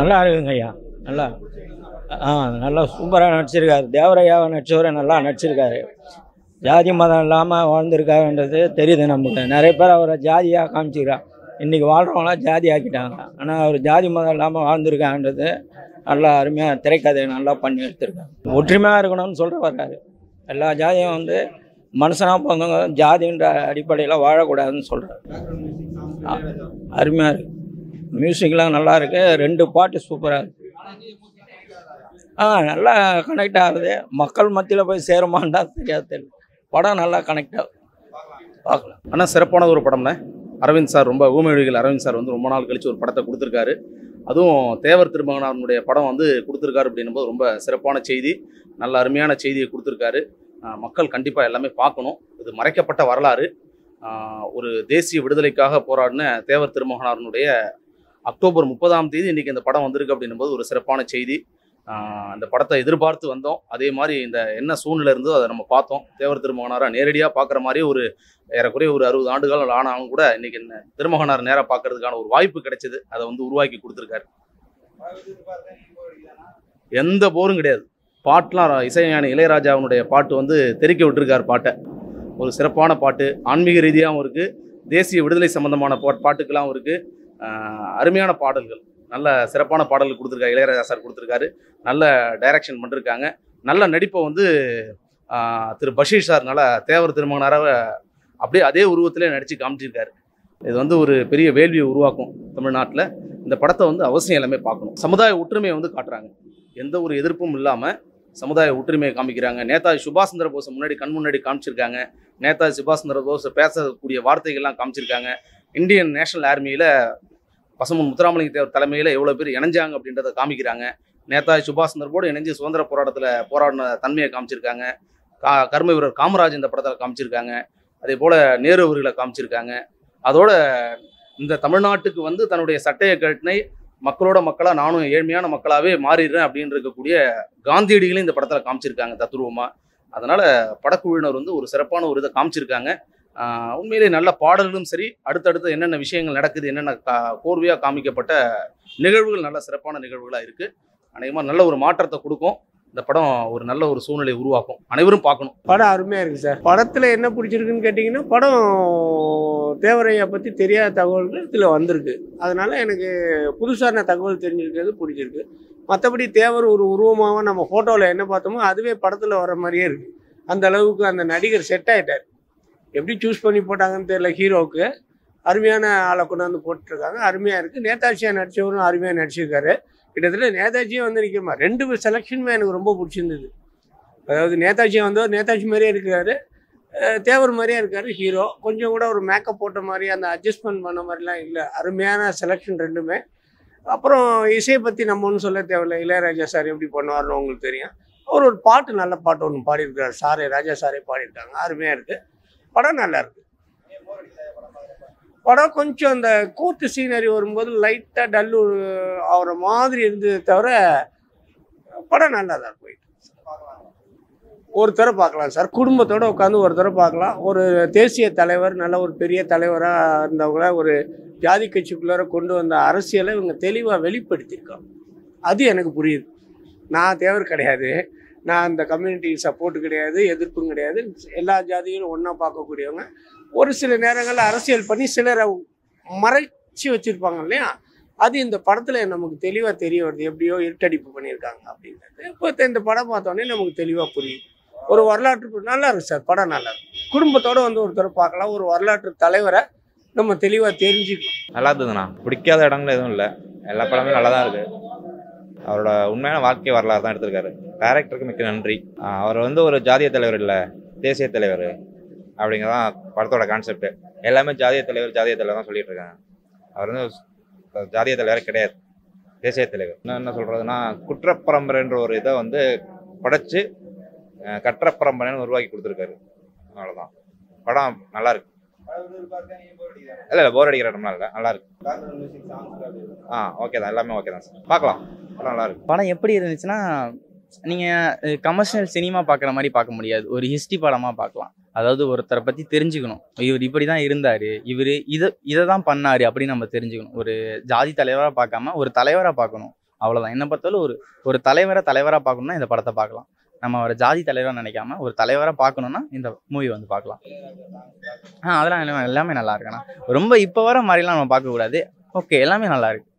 நல்லா இருக்குங்க ஐயா. நல்லா நல்லா சூப்பராக நடிச்சிருக்காரு. தேவரையாவை நடிச்சவரை நல்லா நடிச்சிருக்காரு. ஜாதி மதம் இல்லாமல் வாழ்ந்துருக்காருன்றது தெரியுது நமக்கு. நிறைய பேர் அவரை ஜாதியாக காமிச்சிக்கிறார். இன்றைக்கி வாழ்கிறவங்களாம் ஜாதி ஆக்கிட்டாங்க. ஆனால் அவர் ஜாதி மதம் இல்லாமல் வாழ்ந்துருக்காருன்றது நல்லா அருமையாக திரைக்கதை நல்லா பண்ணி எடுத்திருக்காங்க. ஒற்றுமையாக இருக்கணும்னு சொல்கிற வர்றாரு. எல்லா ஜாதியும் மனுஷனாக பிறந்தவங்க ஜாதின்ற அடிப்படையில் வாழக்கூடாதுன்னு சொல்கிறார். அருமையாக இருக்குது. மியூசிக்லாம் நல்லா இருக்குது. 2 பாட்டு சூப்பராக இருக்குது. நல்லா கனெக்ட் ஆகுது. மக்கள் மத்தியில் போய் சேருமான்னு தான் தெரியாது. தெரியல. படம் நல்லா கனெக்ட் ஆகுது. பார்க்கலாம். ஆனால் சிறப்பான ஒரு படம்னே. அரவிந்த் சார் ரொம்ப ஊமையொழிகள் அரவிந்த் சார் ரொம்ப நாள் கழித்து ஒரு படத்தை கொடுத்துருக்காரு. அதுவும் தேவர் திருமகனாருடைய படம் கொடுத்துருக்காரு அப்படின்னும்போது ரொம்ப சிறப்பான செய்தி, நல்ல அருமையான செய்தியை கொடுத்துருக்காரு. மக்கள் கண்டிப்பாக எல்லாமே பார்க்கணும். இது மறைக்கப்பட்ட வரலாறு. ஒரு தேசிய விடுதலைக்காக போராடின தேவர் திருமகனாருடைய அக்டோபர் 30ஆம் தேதி இன்றைக்கி இந்த படம் வந்திருக்கு அப்படின்னும்போது ஒரு சிறப்பான செய்தி. அந்த படத்தை எதிர்பார்த்து வந்தோம். அதே மாதிரி இந்த என்ன சூழ்நிலை இருந்தோ அதை நம்ம பார்த்தோம். தேவர் திருமகனாரை நேரடியாக பார்க்குற மாதிரி ஏறக்குறைய ஒரு 60 ஆண்டுகள் ஆனாலும் கூட இன்றைக்கி திருமகனார் நேராக பார்க்கறதுக்கான ஒரு வாய்ப்பு கிடைச்சிது. அதை உருவாக்கி கொடுத்துருக்காரு. எந்த போரும் கிடையாது. பாட்டெலாம் இசைஞானி இளையராஜாவினுடைய பாட்டு தெறிக்க விட்டுருக்கார். பாட்டை ஒரு சிறப்பான பாட்டு, ஆன்மீக ரீதியாகவும் இருக்குது, தேசிய விடுதலை சம்பந்தமான பாட்டுக்கெல்லாம் இருக்குது. அருமையான பாடல்கள், நல்ல சிறப்பான பாடல்கள் கொடுத்துருக்காரு. இளையராஜா சார் கொடுத்துருக்காரு. நல்ல டைரக்ஷன் பண்ணிருக்காங்க. நல்ல நடிப்பை திரு பஷீர் சார் நல்ல தேவர் திருமகனாராக அப்படியே அதே உருவத்திலே நடித்து காமிச்சிருக்காரு. இது ஒரு பெரிய வேள்வியை உருவாக்கும் தமிழ்நாட்டில். இந்த படத்தை அவசியம் எல்லாமே பார்க்கணும். சமுதாய ஒற்றுமையை காட்டுறாங்க. எந்த ஒரு எதிர்ப்பும் இல்லாமல் சமுதாய ஒற்றுமையை காமிக்கிறாங்க. நேதாஜி சுபாஷ் சந்திர போஸை கண் முன்னாடி காமிச்சிருக்காங்க. நேதாஜி சுபாஷ் சந்திர போஸ் பேசக்கூடிய வார்த்தைகள்லாம் காமிச்சிருக்காங்க. இந்தியன் நேஷனல் ஆர்மியில் பசும்பொன் முத்துராமலிங்க தேவர் தலைமையில் எவ்வளோ பேர் இணைஞ்சாங்க அப்படின்றத காமிக்கிறாங்க. நேதாஜி சுபாஷ் சந்திர போஸ் இணைஞ்சு சுதந்திர போராட்டத்தில் போராடின தன்மையை காமிச்சிருக்காங்க. கர்ம வீரர் காமராஜ் இந்த படத்தில் காமிச்சிருக்காங்க. அதே போல் நேரு அவர்களை காமிச்சிருக்காங்க. அதோட இந்த தமிழ்நாட்டுக்கு தன்னுடைய சட்டையை கட்டினை மக்களோட மக்களாக நானும் ஏழ்மையான மக்களாகவே மாறிடுறேன் அப்படின்னு இருக்கக்கூடிய காந்தியடிகளையும் இந்த படத்தில் காமிச்சிருக்காங்க தத்துருவமாக. அதனால் படக்குழுவினர் ஒரு சிறப்பான ஒரு இதை காமிச்சிருக்காங்க. உண்மையிலே நல்ல பாடல்களும் சரி, அடுத்தடுத்து என்னென்ன விஷயங்கள் நடக்குது, என்னென்ன கோர்வையாக காமிக்கப்பட்ட நிகழ்வுகள் நல்ல சிறப்பான நிகழ்வுகளாக இருக்குது. அநேகமாக நல்ல ஒரு மாற்றத்தை கொடுக்கும். இந்த படம் ஒரு நல்ல ஒரு சூழ்நிலை உருவாக்கும். அனைவரும் பார்க்கணும். படம் அருமையாக இருக்குது சார். படத்தில் என்ன பிடிச்சிருக்குன்னு கேட்டிங்கன்னா, படம் தேவரையா பற்றி தெரியாத தகவல்கள் இதில் வந்திருக்கு. அதனால் எனக்கு புதுசான தகவல் தெரிஞ்சிருக்கிறது பிடிச்சிருக்கு. மற்றபடி தேவர் ஒரு உருவமாக நம்ம ஃபோட்டோவில் என்ன பார்த்தோமோ அதுவே படத்தில் வர மாதிரியே இருக்குது. அந்த அளவுக்கு அந்த நடிகர் செட் ஆகிட்டார். எப்படி சூஸ் பண்ணி போட்டாங்கன்னு தெரியல. ஹீரோவுக்கு அருமையான ஆளை கொண்டாந்து போட்டுருக்காங்க. அருமையாக இருக்குது. நேதாஜியாக நடித்தவரும் அருமையாக நடிச்சிருக்காரு. கிட்டத்தட்ட நேதாஜியும் நிற்கிறமா 2 செலெக்ஷனுமே எனக்கு ரொம்ப பிடிச்சிருந்தது. அதாவது நேதாஜியை நேதாஜி மாதிரியே இருக்கிறாரு, தேவர் மாதிரியே இருக்கார் ஹீரோ. கொஞ்சம் கூட ஒரு மேக்கப் போட்ட மாதிரி அந்த அட்ஜஸ்ட்மெண்ட் பண்ண மாதிரிலாம் இல்லை. அருமையான செலெக்ஷன் 2மே. அப்புறம் இசையை பற்றி நம்ம ஒன்றும் சொல்ல தேவையில்லை. இளையராஜா சார் எப்படி பண்ணுவார்னு உங்களுக்கு தெரியும். அவர் ஒரு பாட்டு நல்ல பாட்டு ஒன்று பாடியிருக்காரு. ராஜா சாரே பாடியிருக்காங்க. அருமையாக இருக்குது. படம் நல்லா இருக்குது. படம் கொஞ்சம் அந்த கோர்ட்டு சீனரி வரும்போது லைட்டாக டல்லு ஆகிற மாதிரி இருந்தது தவிர படம் நல்லா தான் போயிட்டு. ஒரு தடவை பார்க்கலாம் சார். குடும்பத்தோடு உட்காந்து ஒரு தடவை பார்க்கலாம். ஒரு தேசிய தலைவர், நல்ல ஒரு பெரிய தலைவராக இருந்தவங்கள ஒரு ஜாதி கட்சிக்குள்ளார கொண்டு வந்த அரசியலை இவங்க தெளிவாக வெளிப்படுத்தியிருக்காங்க. அது எனக்கு புரியுது. நான் தேவர் கிடையாது, நான் அந்த கம்யூனிட்டி சப்போர்ட்டு கிடையாது, எதிர்ப்பும் கிடையாது. எல்லா ஜாதிகளும் ஒன்றா பார்க்கக்கூடியவங்க. ஒரு சில நேரங்களில் அரசியல் பண்ணி சிலரை மறைச்சி வச்சுருப்பாங்க இல்லையா, அது இந்த படத்தில் நமக்கு தெளிவாக தெரிய வருது. எப்படியோ இருட்டடிப்பு பண்ணியிருக்காங்க அப்படின்றது இப்போ இந்த படம் பார்த்தோன்னே நமக்கு தெளிவாக புரியுது. ஒரு வரலாற்று நல்லா இருக்குது சார். படம் நல்லா இருக்குது. குடும்பத்தோடு ஒருத்தர் பார்க்கலாம். ஒரு வரலாற்று தலைவரை நம்ம தெளிவாக தெரிஞ்சுக்கலாம். நல்லா இருந்ததுண்ணா. பிடிக்காத இடங்கள் எதுவும் இல்லை. எல்லா படமே நல்லா தான் இருக்குது. அவரோட உண்மையான வாழ்க்கை வரலாறு தான் எடுத்திருக்காரு. டைரக்டருக்கு மிக்க நன்றி. அவர் ஒரு ஜாதிய தலைவர் இல்லை, தேசிய தலைவர் அப்படிங்கிறதான் படத்தோட கான்செப்ட். எல்லாமே ஜாதிய தலைவர் தான் சொல்லிட்டு இருக்காங்க. அவர் ஜாதிய தலைவர் கிடையாது, தேசிய தலைவர். என்ன சொல்கிறதுனா, குற்றப்பரம்பரைன்ற ஒரு இதை படைச்சு கற்றப்பரம்பரைன்னு உருவாக்கி கொடுத்துருக்காரு. அவ்வளோதான். படம் நல்லா இருக்கு. இல்லை போர் அடிக்கிற இடம்லாம் இல்லை, நல்லா இருக்கு. ஓகே தான், எல்லாமே ஓகே தான் சார். பார்க்கலாம். படம் நல்லா இருக்கு. படம் எப்படி இருந்துச்சுன்னா, நீங்கள் கமர்ஷியல் சினிமா பார்க்குற மாதிரி பார்க்க முடியாது, ஒரு ஹிஸ்ட்ரி படமாக பார்க்கலாம். அதாவது ஒருத்தரை பற்றி தெரிஞ்சுக்கணும், இவர் இப்படி தான் இருந்தார், இவர் இதை தான் பண்ணார் அப்படின்னு நம்ம தெரிஞ்சுக்கணும். ஒரு ஜாதி தலைவராக பார்க்காம ஒரு தலைவராக பார்க்கணும், அவ்வளோதான். என்ன பார்த்தாலும் ஒரு தலைவராக பார்க்கணுன்னா இந்த படத்தை பார்க்கலாம். நம்ம ஒரு ஜாதி தலைவராக நினைக்காம ஒரு தலைவராக பார்க்கணுன்னா இந்த மூவி வந்து பார்க்கலாம். அதெல்லாம் எல்லாமே நல்லா இருக்குண்ணா. ரொம்ப இப்போ வர மாதிரிலாம் நம்ம பார்க்கக்கூடாது. ஓகே, எல்லாமே நல்லா இருக்கு.